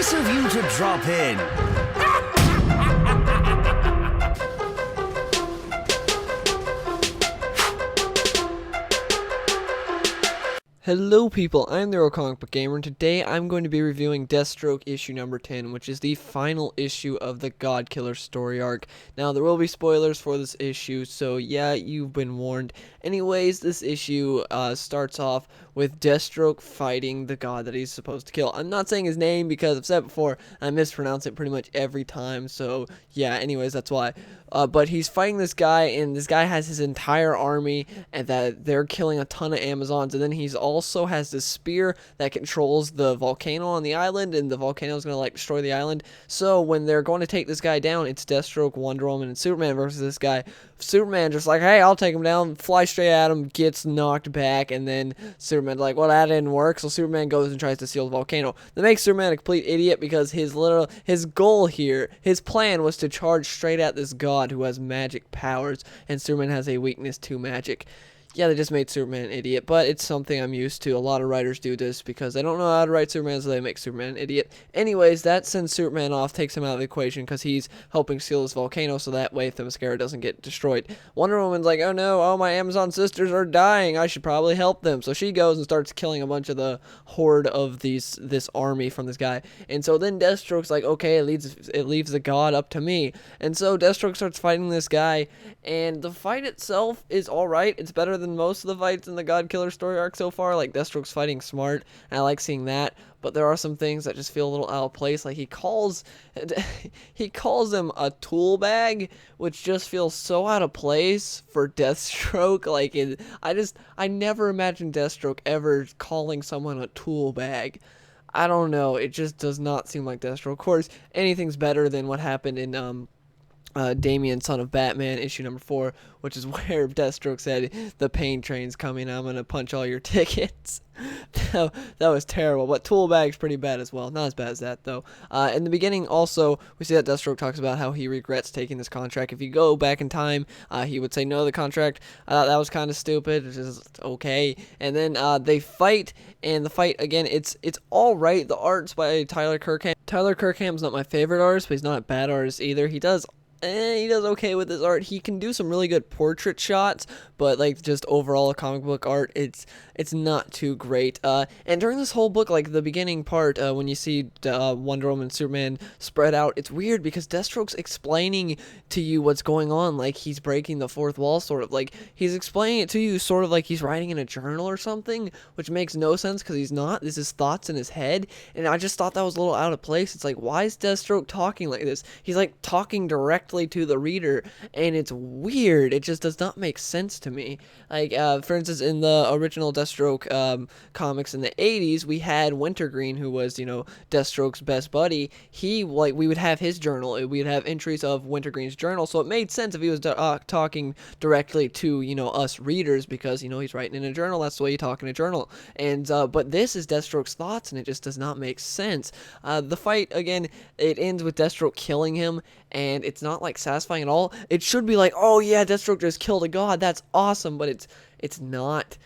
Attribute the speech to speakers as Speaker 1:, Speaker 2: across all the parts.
Speaker 1: Nice of you to drop in.
Speaker 2: Hello people, I'm the Real Comic Book Gamer, and today I'm going to be reviewing Deathstroke issue number 10, which is the final issue of the God Killer story arc. Now, there will be spoilers for this issue, so yeah, you've been warned. Anyways, this issue starts off with Deathstroke fighting the god that he's supposed to kill. I'm not saying his name because I've said it before, I mispronounce it pretty much every time, so yeah, anyways, that's why. But he's fighting this guy, and this guy has his entire army, and that they're killing a ton of Amazons, and then he's also has this spear that controls the volcano on the island, and the volcano is going to like destroy the island. So when they're going to take this guy down, it's Deathstroke, Wonder Woman, and Superman versus this guy. Superman just like, hey, I'll take him down, fly straight at him, gets knocked back, and then Superman's like, well, that didn't work, so Superman goes and tries to seal the volcano. That makes Superman a complete idiot because his goal here, his plan was to charge straight at this god who has magic powers, and Superman has a weakness to magic. Yeah, they just made Superman an idiot, but it's something I'm used to. A lot of writers do this because they don't know how to write Superman, so they make Superman an idiot. Anyways, that sends Superman off, takes him out of the equation because he's helping seal this volcano, so that way Themyscira doesn't get destroyed. Wonder Woman's like, oh no, all my Amazon sisters are dying. I should probably help them. So she goes and starts killing a bunch of the horde of this army from this guy. And so then Deathstroke's like, okay, it leaves the god up to me. And so Deathstroke starts fighting this guy, and the fight itself is alright. It's better than most of the fights in the God Killer story arc so far. Like, Deathstroke's fighting smart, and I like seeing that, but there are some things that just feel a little out of place. Like, he calls him a tool bag, which just feels so out of place for Deathstroke. Like, I never imagined Deathstroke ever calling someone a tool bag. I don't know, it just does not seem like Deathstroke. Of course, anything's better than what happened in Damian, Son of Batman, issue number 4, which is where Deathstroke said, the pain train's coming, I'm gonna punch all your tickets. That was terrible, but tool bag's pretty bad as well. Not as bad as that, though. In the beginning, also, we see that Deathstroke talks about how he regrets taking this contract. If you go back in time, he would say, no, the contract, that was kind of stupid, it's just okay. And then they fight, and the fight, again, it's alright. The art's by Tyler Kirkham. Tyler Kirkham's not my favorite artist, but he's not a bad artist either. He does okay with his art. He can do some really good portrait shots, but like just overall comic book art, it's not too great. And during this whole book, like the beginning part, when you see Wonder Woman and Superman spread out, it's weird because Deathstroke's explaining to you what's going on, like he's breaking the fourth wall, sort of. Like he's explaining it to you sort of like he's writing in a journal or something, which makes no sense because he's not. This is thoughts in his head, and I just thought that was a little out of place. It's like, why is Deathstroke talking like this? He's like talking directly to the reader, and it's weird. It just does not make sense to me. Like, for instance, in the original Deathstroke comics in the 80s, we had Wintergreen, who was, Deathstroke's best buddy. We would have his journal. We would have entries of Wintergreen's journal, so it made sense if he was talking directly to, us readers, because, he's writing in a journal. That's the way you talk in a journal. And, but this is Deathstroke's thoughts, and it just does not make sense. The fight, again, it ends with Deathstroke killing him, and it's not like satisfying at all. It should be like, oh yeah, Deathstroke just killed a god, that's awesome, but it's not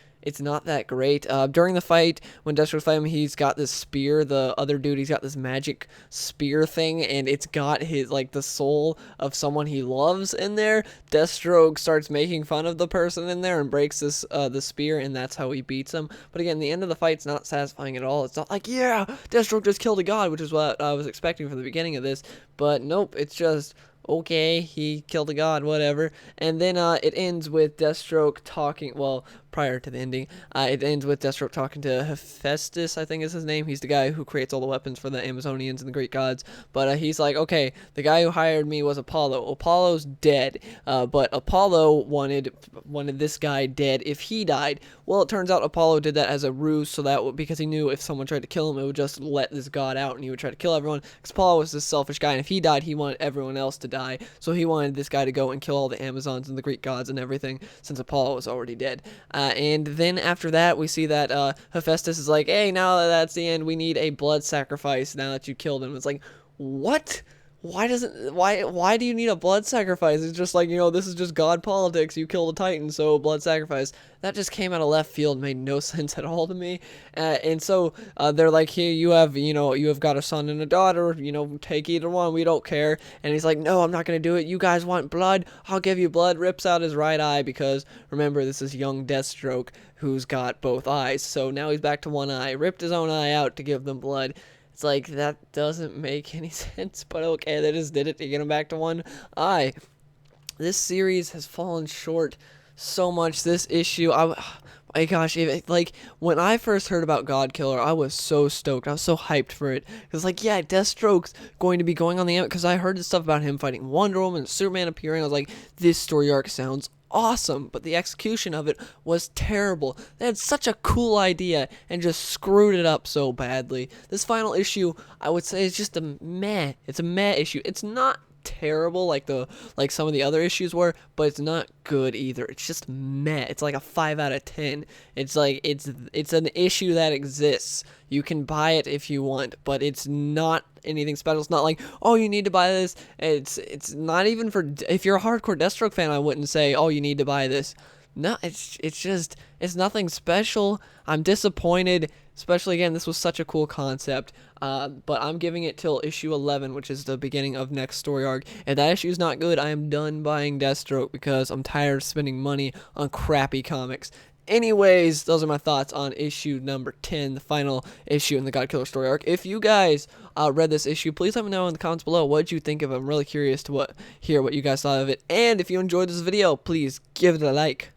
Speaker 2: that great. During the fight, when Deathstroke's fighting him, he's got this spear. The other dude, he's got this magic spear thing, and it's got his, like, the soul of someone he loves in there. Deathstroke starts making fun of the person in there and breaks this the spear, and that's how he beats him. But again, the end of the fight's not satisfying at all. It's not like, yeah, Deathstroke just killed a god, which is what I was expecting from the beginning of this. But nope, it's just, okay, he killed a god, whatever. And then it ends with Deathstroke talking, well, prior to the ending, it ends with Deathstroke talking to Hephaestus, I think is his name. He's the guy who creates all the weapons for the Amazonians and the Greek gods. But he's like, okay, the guy who hired me was Apollo. Apollo's dead, but Apollo wanted this guy dead if he died. Well, it turns out Apollo did that as a ruse, so that because he knew if someone tried to kill him, it would just let this god out, and he would try to kill everyone. Because Apollo was this selfish guy, and if he died, he wanted everyone else to die. So he wanted this guy to go and kill all the Amazons and the Greek gods and everything, since Apollo was already dead. And then after that, we see that Hephaestus is like, hey, now that that's the end, we need a blood sacrifice now that you killed him. It's like, what? why do you need a blood sacrifice? It's just like, this is just god politics. You killed a titan, so blood sacrifice. That just came out of left field, made no sense at all to me. And so they're like, here you have got a son and a daughter, take either one, we don't care. And he's like, no, I'm not gonna do it. You guys want blood? I'll give you blood. Rips out his right eye, because remember, this is young Deathstroke who's got both eyes. So now he's back to one eye. Ripped his own eye out to give them blood. It's like, that doesn't make any sense, but okay, they just did it to get him back to one eye. This series has fallen short so much. This issue, my gosh, like, when I first heard about God Killer, I was so stoked. I was so hyped for it. Because, like, yeah, Deathstroke's going to be going on the because I heard this stuff about him fighting Wonder Woman and Superman appearing. I was like, this story arc sounds awesome, but the execution of it was terrible. They had such a cool idea and just screwed it up so badly. This final issue, I would say, is just a meh. It's a meh issue. It's not terrible like some of the other issues were, but it's not good either. It's just meh. It's like a 5 out of 10. It's like it's an issue that exists. You can buy it if you want, but it's not anything special. It's not like, oh, you need to buy this. It's not even for, if you're a hardcore Deathstroke fan, I wouldn't say, oh, you need to buy this. No, it's nothing special. I'm disappointed, especially, again, this was such a cool concept, but I'm giving it till issue 11, which is the beginning of next story arc. If that issue is not good, I am done buying Deathstroke, because I'm tired of spending money on crappy comics. Anyways, those are my thoughts on issue number 10, the final issue in the God Killer story arc. If you guys read this issue, please let me know in the comments below what you think of it. I'm really curious to hear what you guys thought of it. And if you enjoyed this video, please give it a like.